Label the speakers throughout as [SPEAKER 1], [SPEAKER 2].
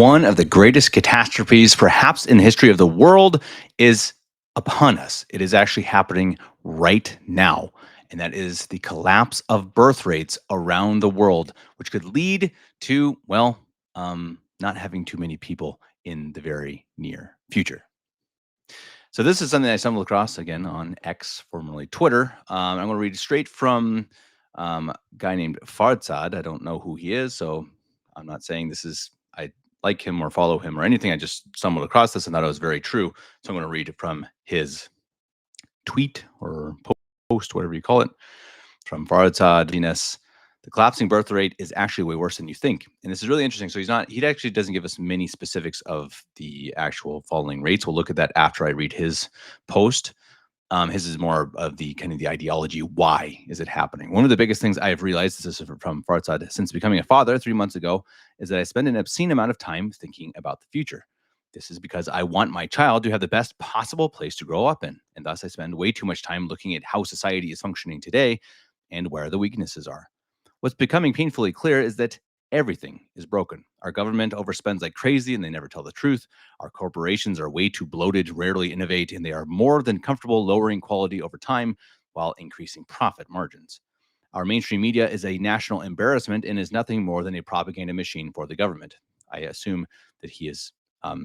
[SPEAKER 1] One of the greatest catastrophes, perhaps in the history of the world, is upon us. It is actually happening right now. And that is the collapse of birth rates around the world, which could lead to, not having too many people in the very near future. So, this is something I stumbled across again on X, formerly Twitter. I'm going to read straight from a guy named Farzad. I don't know who he is, so I'm not saying this is I like him or follow him or anything. I just stumbled across this and thought it was very true. So I'm going to read from his tweet or post, whatever you call it, from Farzad Venus. The collapsing birth rate is actually way worse than you think. And this is really interesting. So he actually doesn't give us many specifics of the actual falling rates. We'll look at that after I read his post. His is more of the kind of the ideology. Why is it happening? One of the biggest things I have realized, this is from Farzad, since becoming a father 3 months ago, is that I spend an obscene amount of time thinking about the future. This is because I want my child to have the best possible place to grow up in. And thus, I spend way too much time looking at how society is functioning today and where the weaknesses are. What's becoming painfully clear is that everything is broken. Our government overspends like crazy and they never tell the truth. Our corporations are way too bloated, rarely innovate, and they are more than comfortable lowering quality over time while increasing profit margins. Our mainstream media is a national embarrassment and is nothing more than a propaganda machine for the government. I assume that he is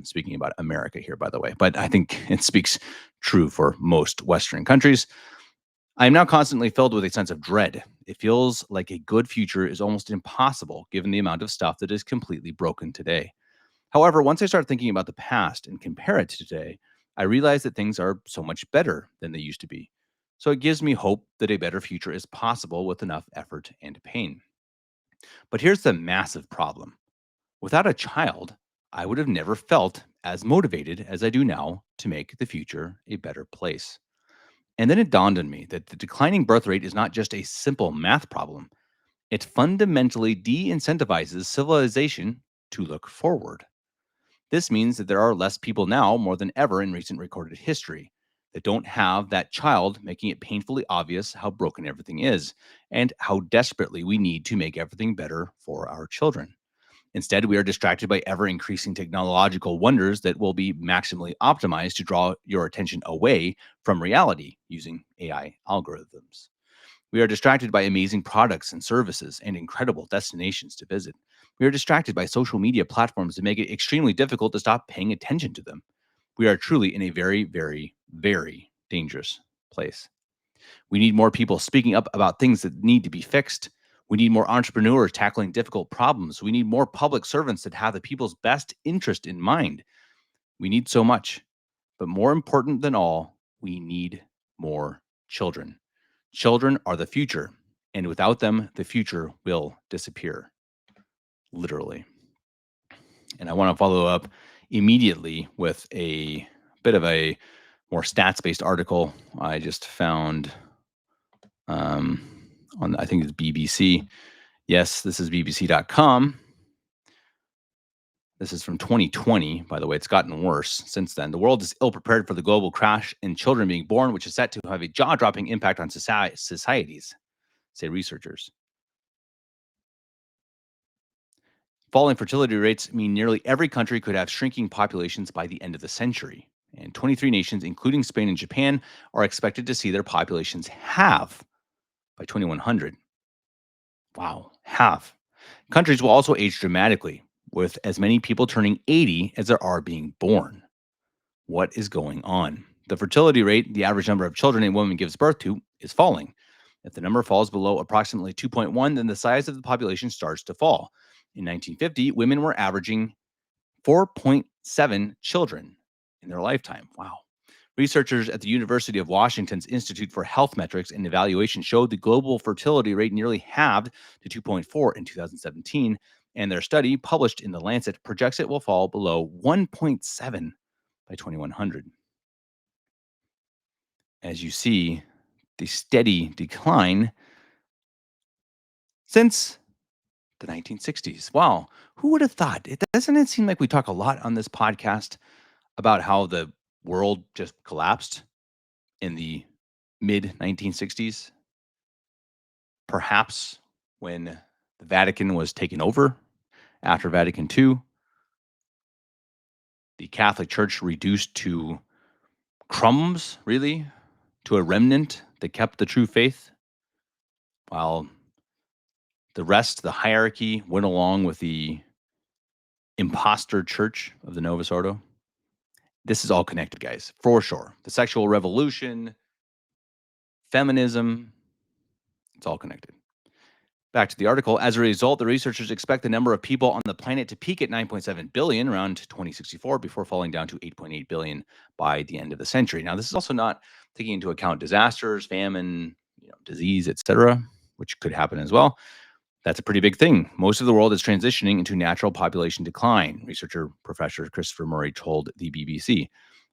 [SPEAKER 1] speaking about America here, by the way, but I think it speaks true for most Western countries. I am now constantly filled with a sense of dread. It feels like a good future is almost impossible given the amount of stuff that is completely broken today. However, once I start thinking about the past and compare it to today, I realize that things are so much better than they used to be. So it gives me hope that a better future is possible with enough effort and pain. But here's the massive problem: without a child, I would have never felt as motivated as I do now to make the future a better place. And then it dawned on me that the declining birth rate is not just a simple math problem, it fundamentally de incentivizes civilization to look forward. This means that there are less people now, more than ever in recent recorded history, that don't have that child, making it painfully obvious how broken everything is and how desperately we need to make everything better for our children. Instead, we are distracted by ever increasing technological wonders that will be maximally optimized to draw your attention away from reality using AI algorithms. We are distracted by amazing products and services and incredible destinations to visit. We are distracted by social media platforms that make it extremely difficult to stop paying attention to them. We are truly in a very, very, very dangerous place. We need more people speaking up about things that need to be fixed. We need more entrepreneurs tackling difficult problems. We need more public servants that have the people's best interest in mind. We need so much. But more important than all, we need more children. Children are the future, and without them, the future will disappear, literally. And I want to follow up immediately with a bit of a more stats based article I just found um, on, I think it's BBC. Yes, this is BBC.com. This is from 2020, by the way. It's gotten worse since then. The world is ill prepared for the global crash in children being born, which is set to have a jaw dropping impact on societies, say researchers. Falling fertility rates mean nearly every country could have shrinking populations by the end of the century. And 23 nations, including Spain and Japan, are expected to see their populations halve by 2100. Wow, half. Countries will also age dramatically, with as many people turning 80 as there are being born. What is going on? The fertility rate, the average number of children a woman gives birth to, is falling. If the number falls below approximately 2.1, then the size of the population starts to fall. In 1950, women were averaging 4.7 children in their lifetime. Wow. Researchers at the University of Washington's Institute for Health Metrics and Evaluation showed the global fertility rate nearly halved to 2.4 in 2017, and their study, published in The Lancet, projects it will fall below 1.7 by 2100. As you see, the steady decline since the 1960s. Wow. Who would have thought? Doesn't it seem like we talk a lot on this podcast about how the world just collapsed in the mid 1960s? Perhaps when the Vatican was taken over after Vatican II. The Catholic Church reduced to crumbs, really, to a remnant that kept the true faith, while the rest, the hierarchy, went along with the imposter church of the Novus Ordo. This is all connected, guys, for sure. The sexual revolution, feminism, it's all connected. Back to the article. As a result, the researchers expect the number of people on the planet to peak at 9.7 billion around 2064 before falling down to 8.8 billion by the end of the century. Now, this is also not taking into account disasters, famine, disease, etc., which could happen as well. That's a pretty big thing. Most of the world is transitioning into natural population decline, researcher Professor Christopher Murray told the BBC.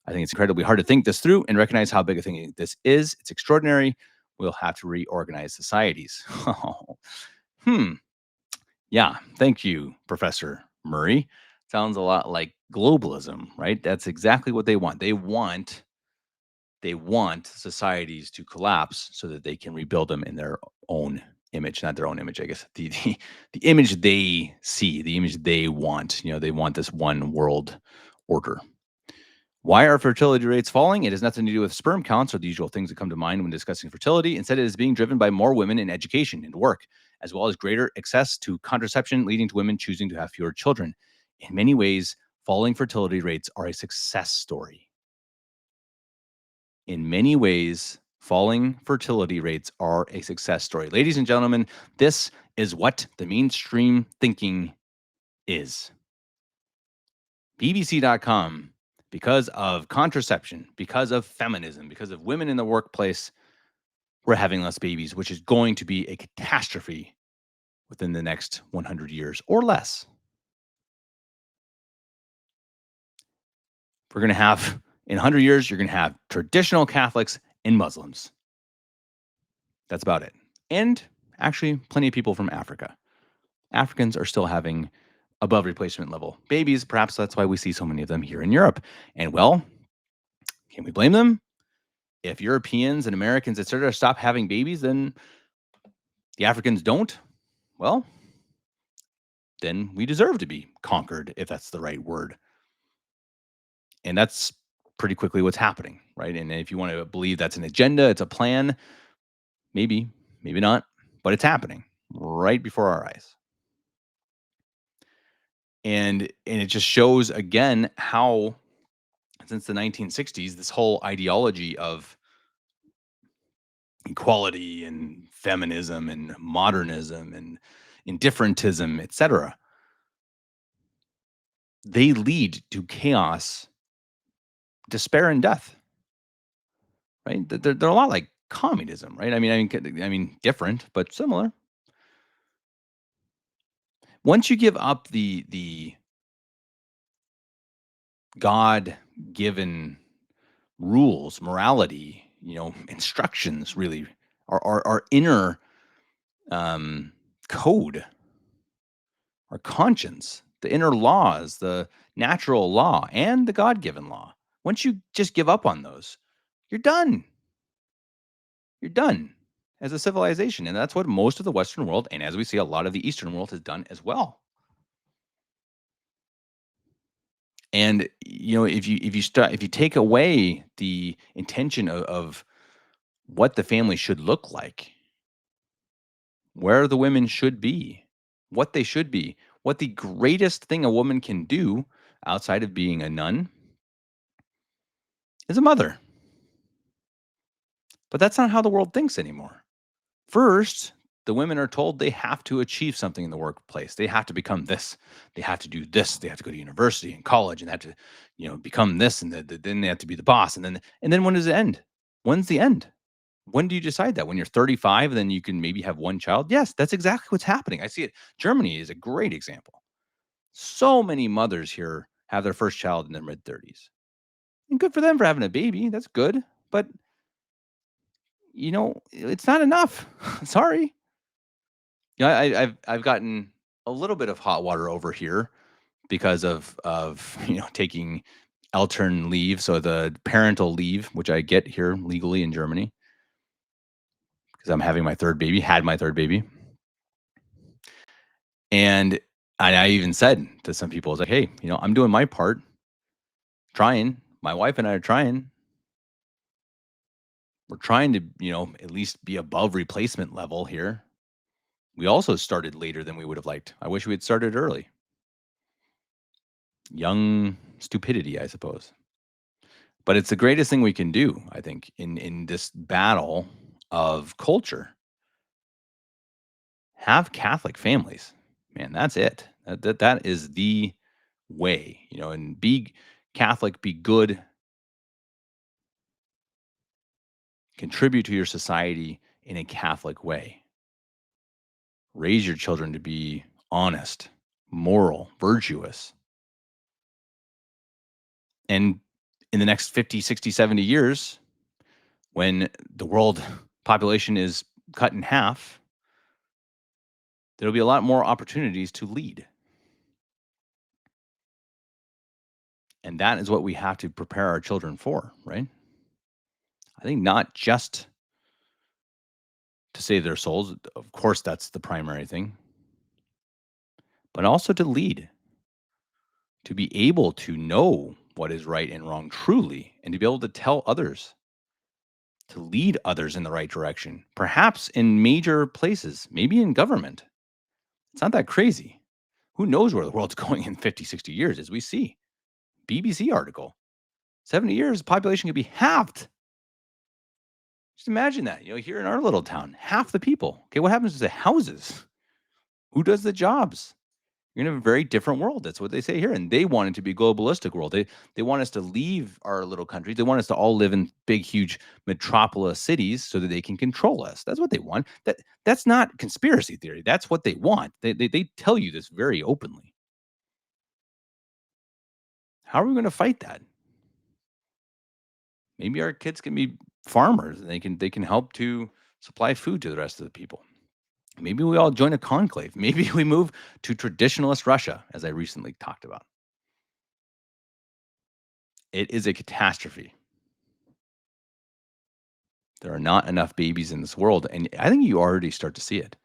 [SPEAKER 1] I think it's incredibly hard to think this through and recognize how big a thing this is. It's extraordinary. We'll have to reorganize societies. Hmm. Yeah. Thank you, Professor Murray. Sounds a lot like globalism, right? That's exactly what they want. They want societies to collapse so that they can rebuild them in their own image, not their own image, I guess. The image they see, the image they want. They want this one world order. Why are fertility rates falling? It has nothing to do with sperm counts or the usual things that come to mind when discussing fertility. Instead, it is being driven by more women in education and work, as well as greater access to contraception, leading to women choosing to have fewer children. In many ways, falling fertility rates are a success story. In many ways, falling fertility rates are a success story. Ladies and gentlemen, this is what the mainstream thinking is. BBC.com, because of contraception, because of feminism, because of women in the workplace, we're having less babies, which is going to be a catastrophe within the next 100 years or less. We're going to have, in 100 years, you're going to have traditional Catholics and Muslims. That's about it. And actually, plenty of people from Africa. Africans are still having above replacement level babies. Perhaps that's why we see so many of them here in Europe. And well, can we blame them? If Europeans and Americans, et cetera, stop having babies, then the Africans don't, well, then we deserve to be conquered, if that's the right word. And that's pretty quickly what's happening, right? And if you want to believe that's an agenda, it's a plan, maybe, maybe not, but it's happening right before our eyes. And it just shows again how since the 1960s, this whole ideology of equality and feminism and modernism and indifferentism, etc., they lead to chaos, despair, and death. Right? They're a lot like communism, right? I mean, different but similar. Once you give up the God given rules, morality, instructions, really, our inner um, code, our conscience, the inner laws, the natural law, and the God given law. Once you just give up on those, you're done. You're done as a civilization. And that's what most of the Western world, and as we see, a lot of the Eastern world has done as well. And if you take away the intention of what the family should look like, where the women should be, what they should be, what the greatest thing a woman can do outside of being a nun is a mother. But that's not how the world thinks anymore. First, the women are told they have to achieve something in the workplace. They have to become this. They have to do this. They have to go to university and college and have to, become this. And then they have to be the boss. And then when does it end? When's the end? When do you decide that? When you're 35, then you can maybe have one child? Yes, that's exactly what's happening. I see it. Germany is a great example. So many mothers here have their first child in their mid 30s. And good for them for having a baby. That's good. But, it's not enough. Sorry. Yeah, I've gotten a little bit of hot water over here because of taking altern leave, so the parental leave, which I get here legally in Germany because I'm having my third baby, had my third baby, and I even said to some people, I was like, hey, I'm doing my part. Trying. My wife and I are trying. We're trying to, at least be above replacement level here. We also started later than we would have liked. I wish we had started early. Young stupidity, I suppose. But it's the greatest thing we can do, I think, in this battle of culture. Have Catholic families. Man, that's it. That is the way, and be Catholic, be good, contribute to your society in a Catholic way. Raise your children to be honest, moral, virtuous. And in the next 50, 60, 70 years, when the world population is cut in half, there'll be a lot more opportunities to lead. And that is what we have to prepare our children for, right? I think not just to save their souls, of course, that's the primary thing, but also to lead, to be able to know what is right and wrong truly, and to be able to tell others, to lead others in the right direction, perhaps in major places, maybe in government. It's not that crazy. Who knows where the world's going in 50, 60 years, as we see? BBC article 70 years, the population could be halved. Just imagine that, here in our little town, half the people. Okay, what happens to the houses? Who does the jobs? You're in a very different world. That's what they say here. And they want it to be a globalistic world. They want us to leave our little countries. They want us to all live in big, huge metropolis cities so that they can control us. That's what they want. That's not conspiracy theory. That's what they want. They tell you this very openly. How are we going to fight that? Maybe our kids can be farmers and they can help to supply food to the rest of the people. Maybe we all join a conclave. Maybe we move to traditionalist Russia, as I recently talked about. It is a catastrophe. There are not enough babies in this world, and I think you already start to see it.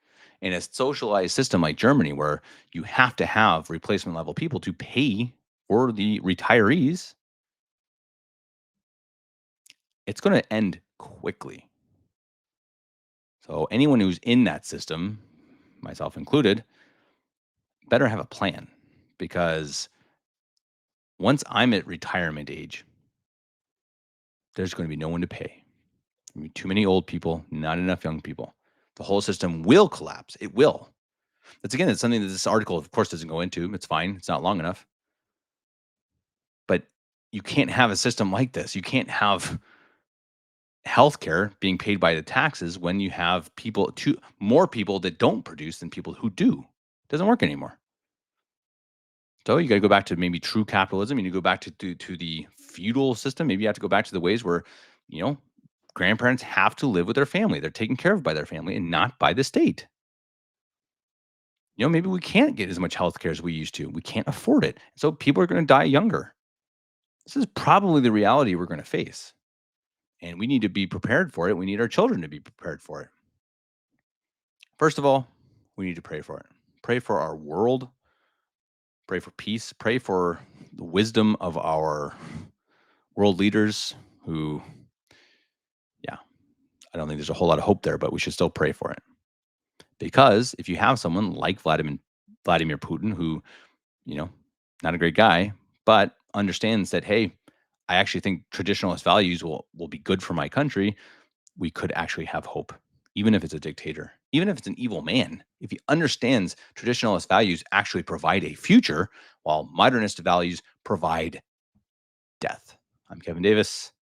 [SPEAKER 1] In a socialized system like Germany, where you have to have replacement level people to pay for the retirees, it's going to end quickly. So anyone who's in that system, myself included, better have a plan, because once I'm at retirement age, there's going to be no one to pay. Too many old people, not enough young people. The whole system will collapse. It will. It's something that this article, of course, doesn't go into. It's fine. It's not long enough. But you can't have a system like this. You can't have healthcare being paid by the taxes when you have more people that don't produce than people who do. It doesn't work anymore. So you got to go back to maybe true capitalism, and you go back to the feudal system. Maybe you have to go back to the ways where, you know, grandparents have to live with their family. They're taken care of by their family and not by the state. Maybe we can't get as much health care as we used to. We can't afford it. So people are going to die younger. This is probably the reality we're going to face. And we need to be prepared for it. We need our children to be prepared for it. First of all, we need to pray for it. Pray for our world. Pray for peace. Pray for the wisdom of our world leaders who, yeah, I don't think there's a whole lot of hope there, but we should still pray for it. Because if you have someone like Vladimir Putin, who, you know, not a great guy, but understands that, hey, I actually think traditionalist values will be good for my country, we could actually have hope, even if it's a dictator, even if it's an evil man. If he understands traditionalist values actually provide a future, while modernist values provide death. I'm Kevin Davis.